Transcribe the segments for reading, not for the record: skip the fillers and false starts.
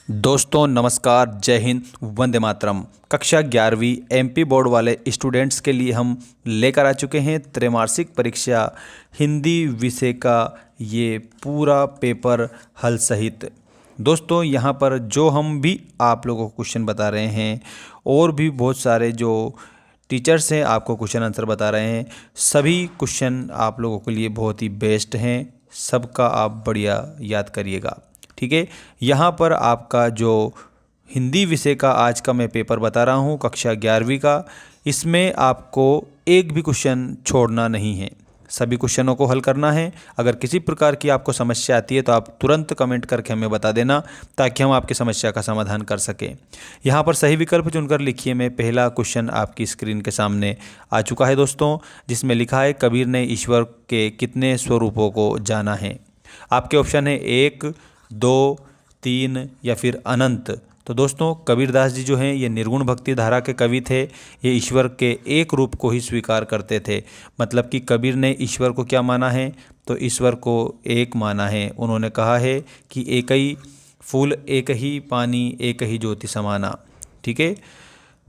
दोस्तों नमस्कार, जय हिंद, वंदे मातरम। कक्षा 11वीं एमपी बोर्ड वाले स्टूडेंट्स के लिए हम लेकर आ चुके हैं त्रैमासिक परीक्षा हिंदी विषय का ये पूरा पेपर हल सहित। दोस्तों यहाँ पर जो हम भी आप लोगों को क्वेश्चन बता रहे हैं और भी बहुत सारे जो टीचर्स हैं आपको क्वेश्चन आंसर बता रहे हैं, सभी क्वेश्चन आप लोगों के लिए बहुत ही बेस्ट हैं। सबका आप बढ़िया याद करिएगा, ठीक है। यहाँ पर आपका जो हिंदी विषय का आज का मैं पेपर बता रहा हूँ कक्षा 11वीं का, इसमें आपको एक भी क्वेश्चन छोड़ना नहीं है, सभी क्वेश्चनों को हल करना है। अगर किसी प्रकार की आपको समस्या आती है तो आप तुरंत कमेंट करके हमें बता देना ताकि हम आपकी समस्या का समाधान कर सकें। यहाँ पर सही विकल्प चुनकर लिखिए। मैं पहला क्वेश्चन आपकी स्क्रीन के सामने आ चुका है दोस्तों, जिसमें लिखा है कबीर ने ईश्वर के कितने स्वरूपों को जाना है। आपके ऑप्शन है 1, 2, 3 या फिर अनंत। तो दोस्तों कबीरदास जी जो हैं ये निर्गुण भक्ति धारा के कवि थे। ये ईश्वर के एक रूप को ही स्वीकार करते थे। मतलब कि कबीर ने ईश्वर को क्या माना है, तो ईश्वर को एक माना है। उन्होंने कहा है कि एक ही फूल एक ही पानी एक ही ज्योति समाना, ठीक है।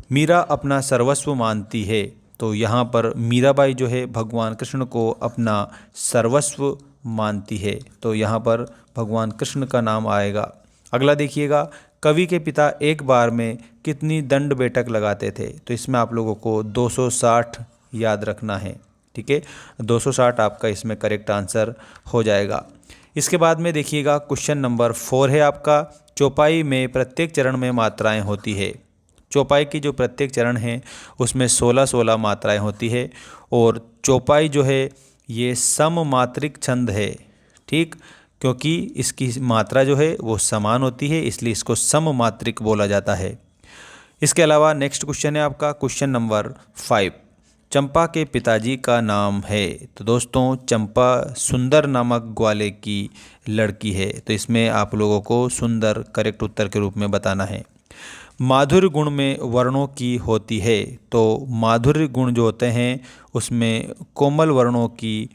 मीरा अपना सर्वस्व मानती है, तो यहाँ पर मीराबाई जो है भगवान कृष्ण को अपना सर्वस्व मानती है, तो यहाँ पर भगवान कृष्ण का नाम आएगा। अगला देखिएगा, कवि के पिता एक बार में कितनी दंड बैठक लगाते थे। तो इसमें आप लोगों को 260 याद रखना है, ठीक है। 260 आपका इसमें करेक्ट आंसर हो जाएगा। इसके बाद में देखिएगा क्वेश्चन नंबर 4 है आपका, चौपाई में प्रत्येक चरण में मात्राएं होती है। चौपाई की जो प्रत्येक चरण है उसमें 16-16 मात्राएं होती है और चौपाई जो है ये सममात्रिक छंद है, ठीक, क्योंकि इसकी मात्रा जो है वो समान होती है, इसलिए इसको सममात्रिक बोला जाता है। इसके अलावा नेक्स्ट क्वेश्चन है आपका क्वेश्चन नंबर 5, चंपा के पिताजी का नाम है। तो दोस्तों चंपा सुंदर नामक ग्वाले की लड़की है, तो इसमें आप लोगों को सुंदर करेक्ट उत्तर के रूप में बताना है। माधुर्य गुण में वर्णों की होती है, तो माधुर्य गुण जो होते हैं उसमें कोमल वर्णों की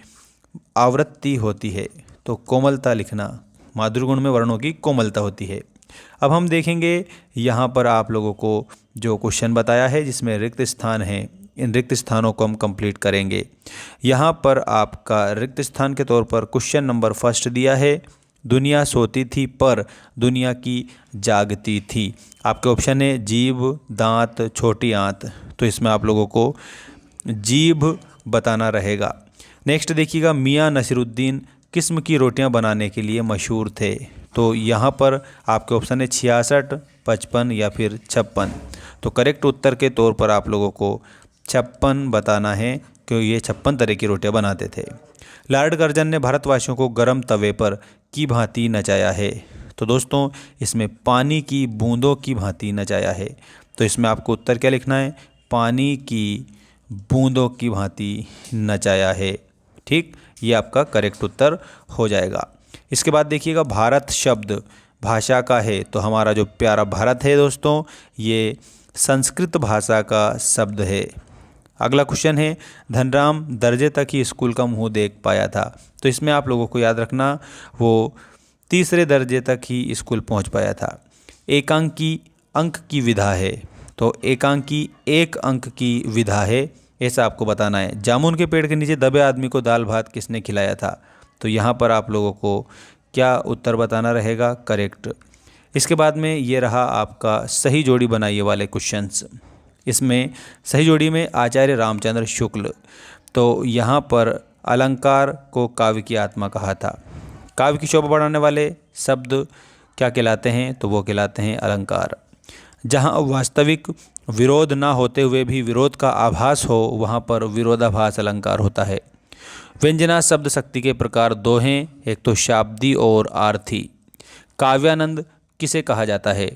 आवृत्ति होती है, तो कोमलता लिखना। माधुर्य गुण में वर्णों की कोमलता होती है। अब हम देखेंगे यहाँ पर आप लोगों को जो क्वेश्चन बताया है जिसमें रिक्त स्थान है, इन रिक्त स्थानों को हम कंप्लीट करेंगे। यहाँ पर आपका रिक्त स्थान के तौर पर क्वेश्चन नंबर 1 दिया है, दुनिया सोती थी पर दुनिया की जागती थी। आपके ऑप्शन है जीभ, दांत, छोटी आंत, तो इसमें आप लोगों को जीभ बताना रहेगा। नेक्स्ट देखिएगा, मियाँ नसीरुद्दीन किस्म की रोटियां बनाने के लिए मशहूर थे। तो यहाँ पर आपके ऑप्शन है 66, 55 या फिर 56। तो करेक्ट उत्तर के तौर पर आप लोगों को 56 बताना है, क्योंकि ये 56 तरह की रोटियां बनाते थे। लॉर्ड कर्जन ने भारतवासियों को गर्म तवे पर की भांति नचाया है। तो दोस्तों इसमें पानी की बूंदों की भांति नचाया है, तो इसमें आपको उत्तर क्या लिखना है, पानी की बूंदों की भांति नचाया है, ठीक, ये आपका करेक्ट उत्तर हो जाएगा। इसके बाद देखिएगा, भारत शब्द भाषा का है, तो हमारा जो प्यारा भारत है दोस्तों ये संस्कृत भाषा का शब्द है। अगला क्वेश्चन है, धनराम दर्जे तक ही स्कूल का मुंह देख पाया था। तो इसमें आप लोगों को याद रखना वो 3रे दर्जे तक ही स्कूल पहुंच पाया था। एकांकी अंक की विधा है, तो एकांकी 1 अंक की विधा है, ऐसा आपको बताना है। जामुन के पेड़ के नीचे दबे आदमी को दाल भात किसने खिलाया था। तो यहाँ पर आप लोगों को क्या उत्तर बताना रहेगा, करेक्ट। इसके बाद में ये रहा आपका सही जोड़ी बनाइए वाले क्वेश्चंस। इसमें सही जोड़ी में आचार्य रामचंद्र शुक्ल, तो यहाँ पर अलंकार को काव्य की आत्मा कहा था। काव्य की शोभा बढ़ाने वाले शब्द क्या कहलाते हैं, तो वो कहलाते हैं अलंकार। जहाँ वास्तविक विरोध ना होते हुए भी विरोध का आभास हो वहाँ पर विरोधाभास अलंकार होता है। व्यंजना शब्द शक्ति के प्रकार 2 हैं, एक तो शाब्दी और आर्थी। काव्यानंद किसे कहा जाता है,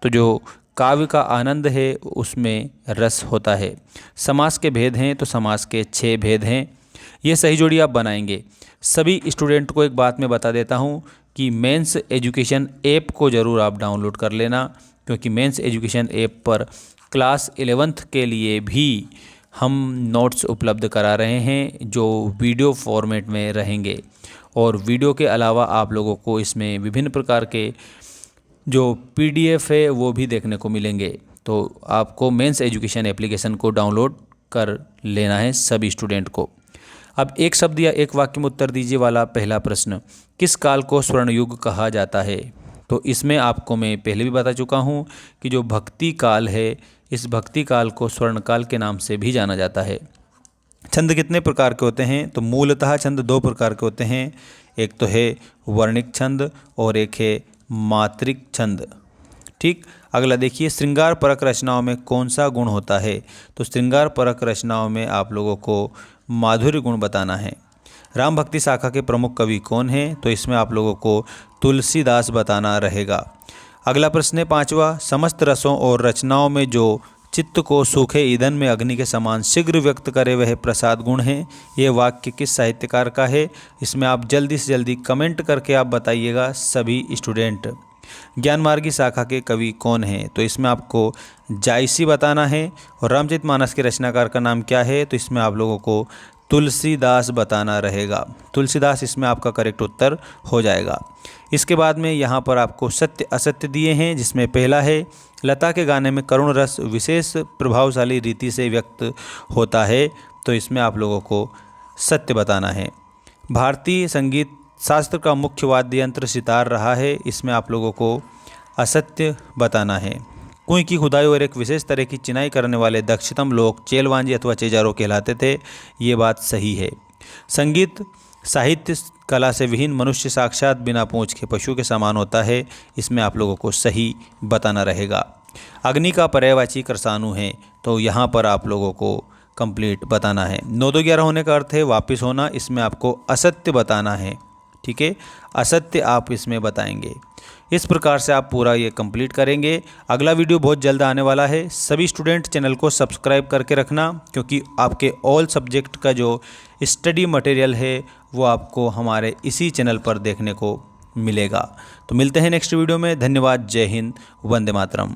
तो जो काव्य का आनंद है उसमें रस होता है। समास के भेद हैं, तो समास के 6 भेद हैं। ये सही जोड़ी आप बनाएंगे। सभी स्टूडेंट को एक बात मैं बता देता हूँ कि मेंस एजुकेशन ऐप को ज़रूर आप डाउनलोड कर लेना, क्योंकि मेंस एजुकेशन ऐप पर क्लास 11th के लिए भी हम नोट्स उपलब्ध करा रहे हैं जो वीडियो फॉर्मेट में रहेंगे। और वीडियो के अलावा आप लोगों को इसमें विभिन्न प्रकार के जो PDF है वो भी देखने को मिलेंगे। तो आपको मेंस एजुकेशन एप्लीकेशन को डाउनलोड कर लेना है सभी स्टूडेंट को। अब एक शब्द या एक वाक्य में उत्तर दीजिए वाला पहला प्रश्न, किस काल को स्वर्ण युग कहा जाता है? तो इसमें आपको मैं पहले भी बता चुका हूँ कि जो भक्ति काल है, इस भक्ति काल को स्वर्ण काल के नाम से भी जाना जाता है। छंद कितने प्रकार के होते हैं? तो मूलतः छंद 2 प्रकार के होते हैं। एक तो है वर्णिक छंद और एक है मात्रिक छंद। ठीक, अगला देखिए, श्रृंगार परक रचनाओं में कौन सा गुण होता है? तो श्रृंगार परक रचनाओं में आप लोगों को माधुर्य गुण बताना है। राम भक्ति शाखा के प्रमुख कवि कौन हैं? तो इसमें आप लोगों को तुलसीदास बताना रहेगा। अगला प्रश्न है 5वां, समस्त रसों और रचनाओं में जो चित्त को सूखे ईंधन में अग्नि के समान शीघ्र व्यक्त करे वह प्रसाद गुण है। ये वाक्य किस साहित्यकार का है? इसमें आप जल्दी से जल्दी कमेंट करके आप बताइएगा सभी स्टूडेंट। ज्ञानमार्गी शाखा के कवि कौन हैं? तो इसमें आपको जायसी बताना है। और रामचरितमानस के रचनाकार का नाम क्या है? तो इसमें आप लोगों को तुलसीदास बताना रहेगा। तुलसीदास इसमें आपका करेक्ट उत्तर हो जाएगा। इसके बाद में यहाँ पर आपको सत्य असत्य दिए हैं, जिसमें पहला है लता के गाने में करुण रस विशेष प्रभावशाली रीति से व्यक्त होता है। तो इसमें आप लोगों को सत्य बताना है। भारतीय संगीत शास्त्र का मुख्य वाद्य यंत्र सितार रहा है। इसमें आप लोगों को असत्य बताना है। कुएं की खुदाई और एक विशेष तरह की चिनाई करने वाले दक्षतम लोग चेलवांजी अथवा चेजारो कहलाते थे। ये बात सही है। संगीत साहित्य कला से विहीन मनुष्य साक्षात बिना पूंछ के पशु के समान होता है। इसमें आप लोगों को सही बताना रहेगा। अग्नि का पर्यायवाची कर्सानु है। तो यहाँ पर आप लोगों को कंप्लीट बताना है। 9 2 11 होने का अर्थ है वापिस होना। इसमें आपको असत्य बताना है। ठीक है, असत्य आप इसमें बताएंगे। इस प्रकार से आप पूरा ये कंप्लीट करेंगे। अगला वीडियो बहुत जल्द आने वाला है। सभी स्टूडेंट चैनल को सब्सक्राइब करके रखना, क्योंकि आपके ऑल सब्जेक्ट का जो स्टडी मटेरियल है वो आपको हमारे इसी चैनल पर देखने को मिलेगा। तो मिलते हैं नेक्स्ट वीडियो में। धन्यवाद। जय हिंद। वंदे मातरम।